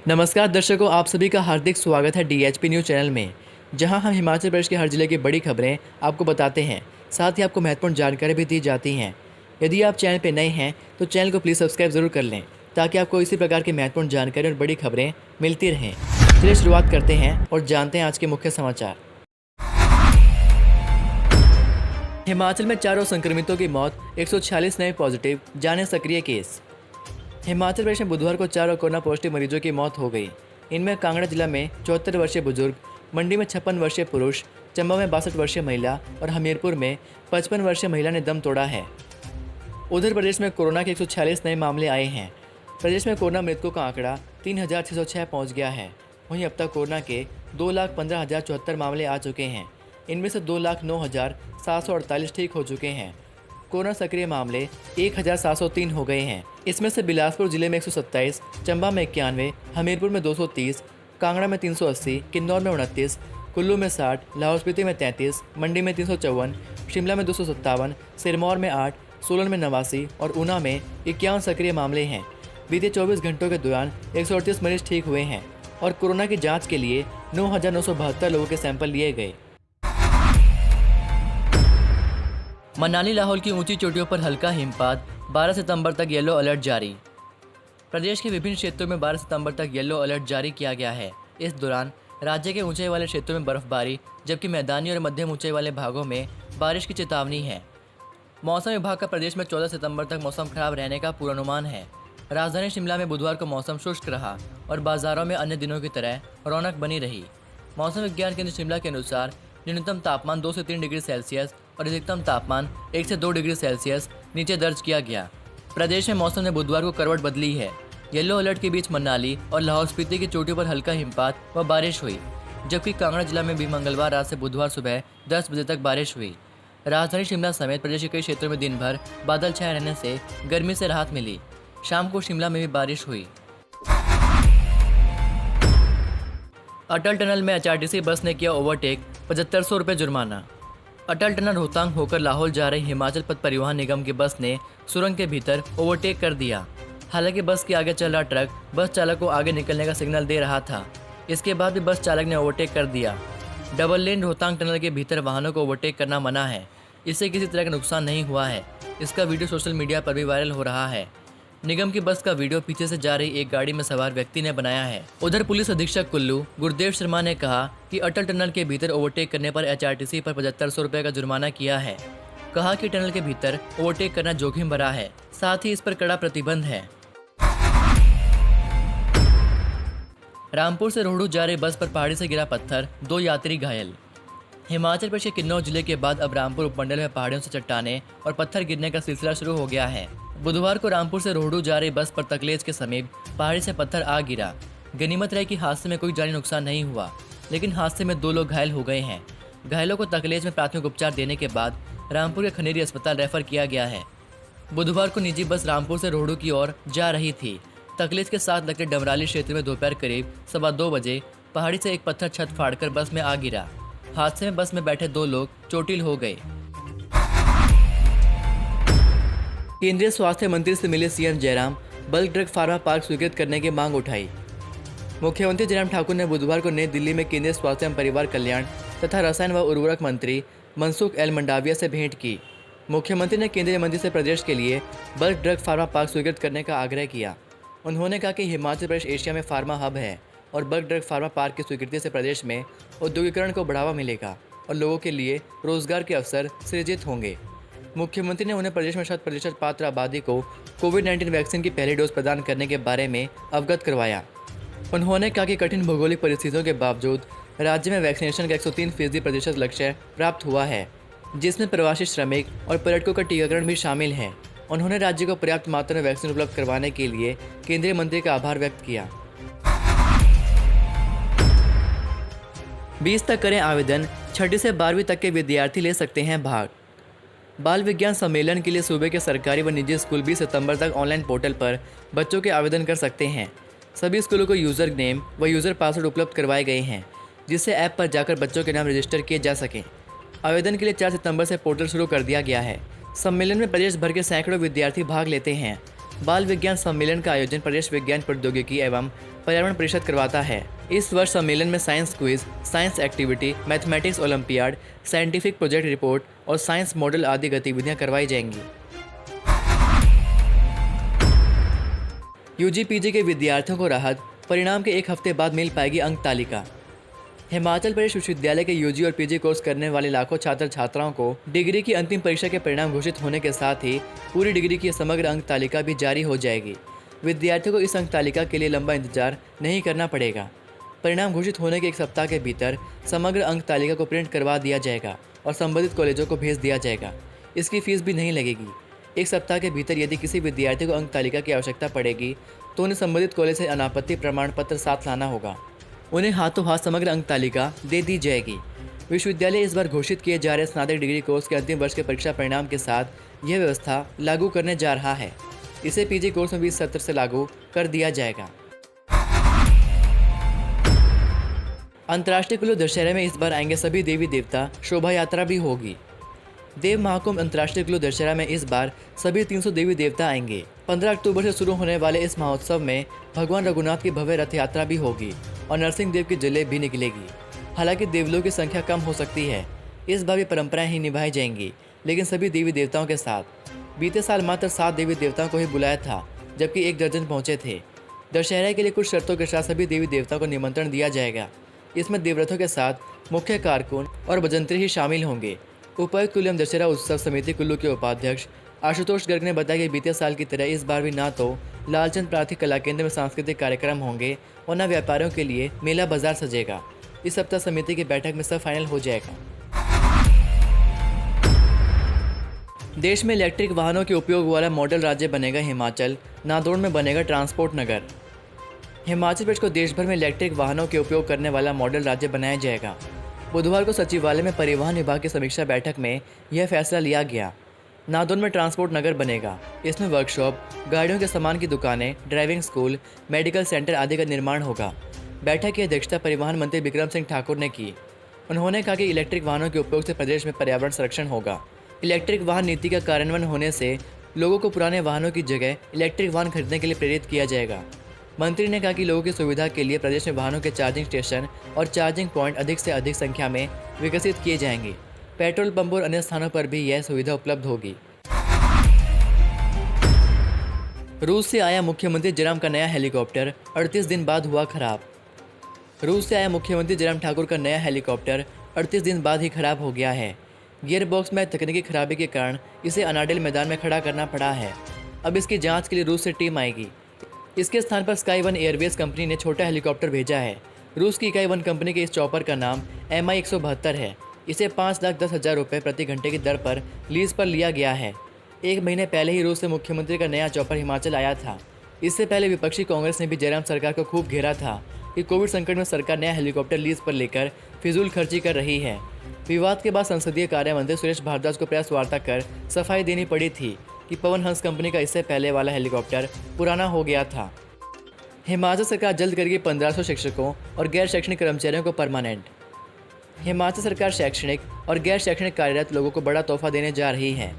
नमस्कार दर्शकों, आप सभी का हार्दिक स्वागत है डीएचपी न्यूज़ चैनल में, जहां हम हिमाचल प्रदेश के हर जिले की बड़ी खबरें आपको बताते हैं। साथ ही आपको महत्वपूर्ण जानकारी भी दी जाती हैं। यदि आप चैनल पर नए हैं तो चैनल को प्लीज़ सब्सक्राइब ज़रूर कर लें, ताकि आपको इसी प्रकार की महत्वपूर्ण जानकारी और बड़ी खबरें मिलती रहें। चलिए शुरुआत करते हैं और जानते हैं आज के मुख्य समाचार। हिमाचल में 4 संक्रमितों की मौत, 146 नए पॉजिटिव, जाने सक्रिय केस। हिमाचल प्रदेश में बुधवार को 4 कोरोना पॉजिटिव मरीजों की मौत हो गई। इनमें कांगड़ा जिला में 74 वर्षीय बुजुर्ग, मंडी में 56 वर्षीय पुरुष, चंबा में 62 वर्षीय महिला और हमीरपुर में 55 वर्षीय महिला ने दम तोड़ा है। उधर प्रदेश में कोरोना के 146 नए मामले आए हैं। प्रदेश में कोरोना मृतकों का आंकड़ा 3606 पहुँच गया है। वहीं अब तक कोरोना के 2,15,074 मामले आ चुके हैं। इनमें से 2,09,748 ठीक हो चुके हैं। कोरोना सक्रिय मामले 1,703 हो गए हैं। इसमें से बिलासपुर जिले में 127, चंबा में 91, हमीरपुर में 230, कांगड़ा में 380, किन्नौर में 29, कुल्लू में 60, लाहौल स्पीति में 33, मंडी में 354, शिमला में 257, सिरमौर में 8, सोलन में 89 और ऊना में 51 सक्रिय मामले हैं। बीते 24 घंटों के दौरान 138 मरीज ठीक हुए हैं और कोरोना की जाँच के लिए 9,972 लोगों के सैंपल लिए गए। मनाली लाहौल की ऊंची चोटियों पर हल्का हिमपात, 12 सितंबर तक येलो अलर्ट जारी। प्रदेश के विभिन्न क्षेत्रों में 12 सितंबर तक येलो अलर्ट जारी किया गया है। इस दौरान राज्य के ऊंचाई वाले क्षेत्रों में बर्फबारी, जबकि मैदानी और मध्यम ऊंचाई वाले भागों में बारिश की चेतावनी है। मौसम विभाग का प्रदेश में 14 सितंबर तक मौसम खराब रहने का पूर्वानुमान है। राजधानी शिमला में बुधवार को मौसम शुष्क रहा और बाजारों में अन्य दिनों की तरह रौनक बनी रही। मौसम विज्ञान केंद्र शिमला के अनुसार न्यूनतम तापमान 2 से 3 डिग्री सेल्सियस और अधिकतम तापमान 1 से 2 डिग्री सेल्सियस नीचे दर्ज किया गया। प्रदेश में मौसम ने बुधवार को करवट बदली है। येलो अलर्ट के बीच मनाली और लाहौल स्पीति की चोटियों पर हल्का हिमपात व बारिश हुई, जबकि कांगड़ा जिला में भी मंगलवार रात से बुधवार सुबह 10 बजे तक बारिश हुई। राजधानी शिमला समेत प्रदेश के कई क्षेत्रों में दिन भर बादल छाए रहने से गर्मी से राहत मिली। शाम को शिमला में भी बारिश हुई। अटल टनल में एचआरटीसी बस ने किया ओवरटेक, 7500 रुपये जुर्माना। अटल टनल रोहतांग होकर लाहौल जा रही हिमाचल पथ परिवहन निगम की बस ने सुरंग के भीतर ओवरटेक कर दिया। हालांकि बस के आगे चल रहा ट्रक बस चालक को आगे निकलने का सिग्नल दे रहा था। इसके बाद भी बस चालक ने ओवरटेक कर दिया। डबल लेन रोहतांग टनल के भीतर वाहनों को ओवरटेक करना मना है। इससे किसी तरह का नुकसान नहीं हुआ है। इसका वीडियो सोशल मीडिया पर भी वायरल हो रहा है। निगम की बस का वीडियो पीछे से जा रही एक गाड़ी में सवार व्यक्ति ने बनाया है। उधर पुलिस अधीक्षक कुल्लू गुरदेव शर्मा ने कहा कि अटल टनल के भीतर ओवरटेक करने पर एचआरटीसी पर 7500 रुपये का जुर्माना किया है। कहा कि टनल के भीतर ओवरटेक करना जोखिम भरा है, साथ ही इस पर कड़ा प्रतिबंध है। रामपुर से रोहडू जा रही बस पर पहाड़ी से गिरा पत्थर, 2 यात्री घायल। हिमाचल प्रदेश के किन्नौर जिले के बाद अब रामपुर उपमंडल में पहाड़ियों से चट्टाने और पत्थर गिरने का सिलसिला शुरू हो गया है। बुधवार को रामपुर से रोहडू जा रही बस पर तकलेज के समीप पहाड़ी से पत्थर आ गिरा। गनीमत रहे कि हादसे में कोई जानी नुकसान नहीं हुआ, लेकिन हादसे में 2 लोग घायल हो गए हैं। घायलों को तकलेज में प्राथमिक उपचार देने के बाद रामपुर के खनेरी अस्पताल रेफर किया गया है। बुधवार को निजी बस रामपुर से रोहडू की ओर जा रही थी। तकलेज के साथ लगते डमराली क्षेत्र में दोपहर करीब 2:15 बजे पहाड़ी से एक पत्थर छत फाड़कर बस में आ गिरा। हादसे में बस में बैठे 2 लोग चोटिल हो गए। केंद्रीय स्वास्थ्य मंत्री से मिले CM Jairam, bulk drug pharma park स्वीकृत करने की मांग उठाई। मुख्यमंत्री जयराम ठाकुर ने बुधवार को नई दिल्ली में केंद्रीय स्वास्थ्य एवं परिवार कल्याण तथा रसायन व उर्वरक मंत्री मनसुख एल मंडाविया से भेंट की। मुख्यमंत्री ने केंद्रीय मंत्री से प्रदेश के लिए बल्क ड्रग फार्मा पार्क स्वीकृत करने का आग्रह किया। उन्होंने कहा कि हिमाचल प्रदेश एशिया में फार्मा हब है और बल्क ड्रग फार्मा पार्क की स्वीकृति से प्रदेश में औद्योगिकरण को बढ़ावा मिलेगा और लोगों के लिए रोजगार के अवसर सृजित होंगे। मुख्यमंत्री ने उन्हें प्रदेश में 100% पात्र आबादी को कोविड-19 वैक्सीन की पहली डोज प्रदान करने के बारे में अवगत करवाया। उन्होंने कहा कि कठिन भौगोलिक परिस्थितियों के बावजूद राज्य में वैक्सीनेशन का 103% लक्ष्य प्राप्त हुआ है, जिसमें प्रवासी श्रमिक और पर्यटकों का टीकाकरण भी शामिल है। उन्होंने राज्य को पर्याप्त मात्रा में वैक्सीन उपलब्ध करवाने के लिए केंद्रीय मंत्री का आभार व्यक्त किया। 20 तक करें आवेदन, 6वीं से 12वीं तक के विद्यार्थी ले सकते हैं भाग। बाल विज्ञान सम्मेलन के लिए सूबे के सरकारी व निजी स्कूल 20 सितंबर तक ऑनलाइन पोर्टल पर बच्चों के आवेदन कर सकते हैं। सभी स्कूलों को यूज़र नेम व यूज़र पासवर्ड उपलब्ध करवाए गए हैं, जिससे ऐप पर जाकर बच्चों के नाम रजिस्टर किए जा सकें। आवेदन के लिए 4 सितंबर से पोर्टल शुरू कर दिया गया है। सम्मेलन में प्रदेश भर के सैकड़ों विद्यार्थी भाग लेते हैं। बाल विज्ञान सम्मेलन का आयोजन प्रदेश विज्ञान प्रौद्योगिकी एवं पर्यावरण परिषद करवाता है। इस वर्ष सम्मेलन में science quiz, science activity, mathematics olympiad, scientific project report और साइंस मॉडल आदि गतिविधियां करवाई जाएंगी। यूजी पीजी के विद्यार्थियों को राहत, परिणाम के एक हफ्ते बाद मिल पाएगी अंक तालिका। हिमाचल प्रदेश विश्वविद्यालय के यूजी और पीजी कोर्स करने वाले लाखों छात्र छात्राओं को डिग्री की अंतिम परीक्षा के परिणाम घोषित होने के साथ ही पूरी डिग्री की समग्र अंक तालिका भी जारी हो जाएगी। विद्यार्थियों को इस अंक तालिका के लिए लंबा इंतजार नहीं करना पड़ेगा। परिणाम घोषित होने के एक सप्ताह के भीतर समग्र अंक तालिका को प्रिंट करवा दिया जाएगा और संबंधित कॉलेजों को भेज दिया जाएगा। इसकी फीस भी नहीं लगेगी। एक सप्ताह के भीतर यदि किसी विद्यार्थी को अंक तालिका की आवश्यकता पड़ेगी तो उन्हें संबंधित कॉलेज से अनापत्ति प्रमाण पत्र साथ लाना होगा। उन्हें हाथों हाथ समग्र अंक तालिका दे दी जाएगी। विश्वविद्यालय इस बार घोषित किए जा रहे स्नातक डिग्री कोर्स के अंतिम वर्ष के परीक्षा परिणाम के साथ यह व्यवस्था लागू करने जा रहा है। इसे पीजी कोर्स में भी इस सत्र से लागू कर दिया जाएगा। अंतर्राष्ट्रीय कुल्लू दशहरे में इस बार आएंगे सभी देवी देवता, शोभा यात्रा भी होगी। देव महाकुंभ अंतर्राष्ट्रीय कुल्लू दशहरा में इस बार सभी 300 देवी देवता आएंगे। 15 अक्टूबर से शुरू होने वाले इस महोत्सव में भगवान रघुनाथ की भव्य रथ यात्रा भी होगी और नरसिंह देव की जलेब भी निकलेगी। हालांकि देवलों की संख्या कम हो सकती है। इस बार भी परंपराएं ही निभाई जाएंगी, लेकिन सभी देवी देवताओं के साथ। बीते साल मात्र 7 देवी देवताओं को ही बुलाया था, जबकि 1 दर्जन पहुंचे थे। दशहरा के लिए कुछ शर्तों के साथ सभी देवी देवताओं को निमंत्रण दिया जाएगा। इसमें देवरथों के साथ मुख्य कारकुन और भजंत्री ही शामिल होंगे। उपायुक्त कुल्लू एवं दशहरा उत्सव समिति कुल्लू के उपाध्यक्ष आशुतोष गर्ग ने बताया कि बीते साल की तरह इस बार भी ना तो लालचंद प्रार्थी कला केंद्र में सांस्कृतिक कार्यक्रम होंगे और न व्यापारियों के लिए मेला बाजार सजेगा। इस सप्ताह समिति की बैठक में सब फाइनल हो जाएगा। देश में इलेक्ट्रिक वाहनों के उपयोग वाला मॉडल राज्य बनेगा हिमाचल, नादौन में बनेगा ट्रांसपोर्ट नगर। हिमाचल प्रदेश को देश भर में इलेक्ट्रिक वाहनों के उपयोग करने वाला मॉडल राज्य बनाया जाएगा। बुधवार को सचिवालय में परिवहन विभाग की समीक्षा बैठक में यह फैसला लिया गया। नादौन में ट्रांसपोर्ट नगर बनेगा। इसमें वर्कशॉप, गाड़ियों के सामान की दुकानें, ड्राइविंग स्कूल, मेडिकल सेंटर आदि का निर्माण होगा। बैठक की अध्यक्षता परिवहन मंत्री बिक्रम सिंह ठाकुर ने की। उन्होंने कहा कि इलेक्ट्रिक वाहनों के उपयोग से प्रदेश में पर्यावरण संरक्षण होगा। इलेक्ट्रिक वाहन नीति का कार्यान्वयन होने से लोगों को पुराने वाहनों की जगह इलेक्ट्रिक वाहन खरीदने के लिए प्रेरित किया जाएगा। मंत्री ने कहा कि लोगों की सुविधा के लिए प्रदेश में वाहनों के चार्जिंग स्टेशन और चार्जिंग पॉइंट अधिक से अधिक संख्या में विकसित किए जाएंगे। पेट्रोल पंप और अन्य स्थानों पर भी यह सुविधा उपलब्ध होगी। रूस से आया मुख्यमंत्री जयराम का नया हेलीकॉप्टर 38 दिन बाद हुआ खराब। रूस से आया मुख्यमंत्री जयराम ठाकुर का नया हेलीकॉप्टर 38 दिन बाद ही खराब हो गया है। गियरबॉक्स में तकनीकी खराबी के कारण इसे अनाडेल मैदान में खड़ा करना पड़ा है। अब इसकी जांच के लिए रूस से टीम आएगी। इसके स्थान पर स्काई वन एयरवेज कंपनी ने छोटा हेलीकॉप्टर भेजा है। रूस की स्काई वन कंपनी के इस चॉपर का नाम MI-172 है। इसे 5,10,000 रुपये प्रति घंटे की दर पर लीज पर लिया गया है। 1 महीने पहले ही रूस से मुख्यमंत्री का नया चॉपर हिमाचल आया था। इससे पहले विपक्षी कांग्रेस ने भी जयराम सरकार को खूब घेरा था कि कोविड संकट में सरकार नया हेलीकॉप्टर लीज पर लेकर फिजूल खर्ची कर रही है। विवाद के बाद संसदीय कार्य मंत्री सुरेश भारद्वाज को प्रेस वार्ता कर सफाई देनी पड़ी थी कि पवन हंस कंपनी का इससे पहले वाला हेलीकॉप्टर पुराना हो गया था। हिमाचल सरकार जल्द करेगी 1500 शिक्षकों और गैर शैक्षणिक कर्मचारियों को परमानेंट। हिमाचल सरकार शैक्षणिक और गैर शैक्षणिक कार्यरत लोगों को बड़ा तोहफा देने जा रही है।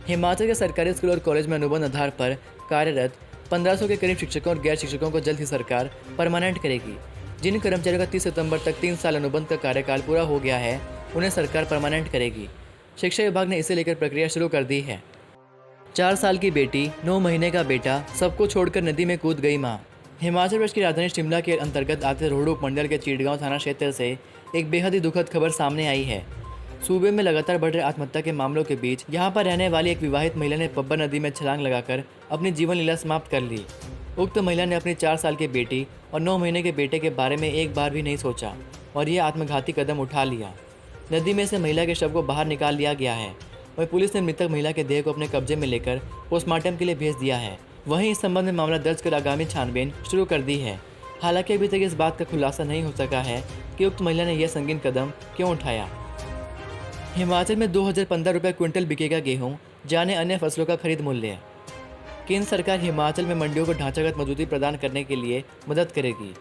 हिमाचल के सरकारी स्कूल और कॉलेज में अनुबंध आधार पर कार्यरत 1500 के करीब शिक्षकों और गैर शिक्षकों को जल्द ही सरकार परमानेंट करेगी। जिन कर्मचारियों का 30 सितंबर तक 3 साल अनुबंध का कार्यकाल पूरा हो गया है, उन्हें सरकार परमानेंट करेगी। शिक्षा विभाग ने इसे लेकर प्रक्रिया शुरू कर दी है। 4 साल की बेटी, 9 महीने का बेटा, सबको छोड़कर नदी में कूद गई मां। हिमाचल प्रदेश की राजधानी शिमला के अंतर्गत आते रोहडू उपमंडल के चीड़गांव थाना क्षेत्र से एक बेहद ही दुखद खबर सामने आई है। सूबे में लगातार बढ़ रहे आत्महत्या के मामलों के बीच यहां पर रहने वाली एक विवाहित महिला ने पब्बर नदी में छलांग लगाकर अपनी जीवन लीला समाप्त कर ली। उक्त महिला ने अपनी 4 साल की बेटी और 9 महीने के बेटे के बारे में एक बार भी नहीं सोचा और ये आत्मघाती कदम उठा लिया। नदी में से महिला के शव को बाहर निकाल लिया गया है। वहीं पुलिस ने मृतक महिला के देह को अपने कब्जे में लेकर पोस्टमार्टम के लिए भेज दिया है। वहीं इस संबंध में मामला दर्ज कर आगामी छानबीन शुरू कर दी है। हालांकि अभी तक इस बात का खुलासा नहीं हो सका है कि उक्त महिला ने यह संगीन कदम क्यों उठाया। हिमाचल में 2015 रुपये क्विंटल बिकेगा गेहूं, जाने अन्य फसलों का खरीद मूल्य। केंद्र सरकार हिमाचल में मंडियों को ढांचागत मजबूती प्रदान करने के लिए मदद करेगी।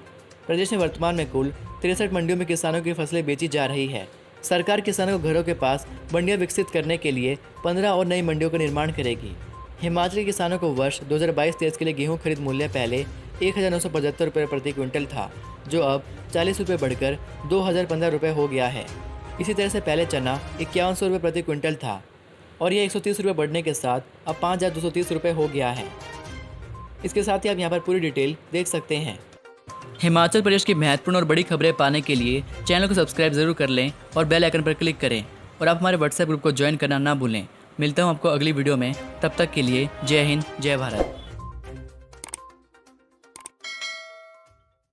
प्रदेश में वर्तमान में कुल 63 मंडियों में किसानों की फसलें बेची जा रही है। सरकार किसानों को घरों के पास मंडियां विकसित करने के लिए 15 और नई मंडियों का निर्माण करेगी। हिमाचल के किसानों को वर्ष 2022-23 के लिए गेहूं खरीद मूल्य पहले 1,975 रुपये प्रति क्विंटल था, जो अब 40 रुपये बढ़कर 2,015 रुपये हो गया है। इसी तरह से पहले चना 5,100 रुपये प्रति क्विंटल था और यह 130 रुपये बढ़ने के साथ अब 5,230 रुपये हो गया है। इसके साथ ही आप यहाँ पर पूरी डिटेल देख सकते हैं। हिमाचल प्रदेश की महत्वपूर्ण और बड़ी खबरें पाने के लिए चैनल को सब्सक्राइब जरूर कर लें और बेल आइकन पर क्लिक करें और आप हमारे व्हाट्सएप ग्रुप को ज्वाइन करना ना भूलें। मिलता हूँ आपको अगली वीडियो में, तब तक के लिए जय हिंद, जय भारत।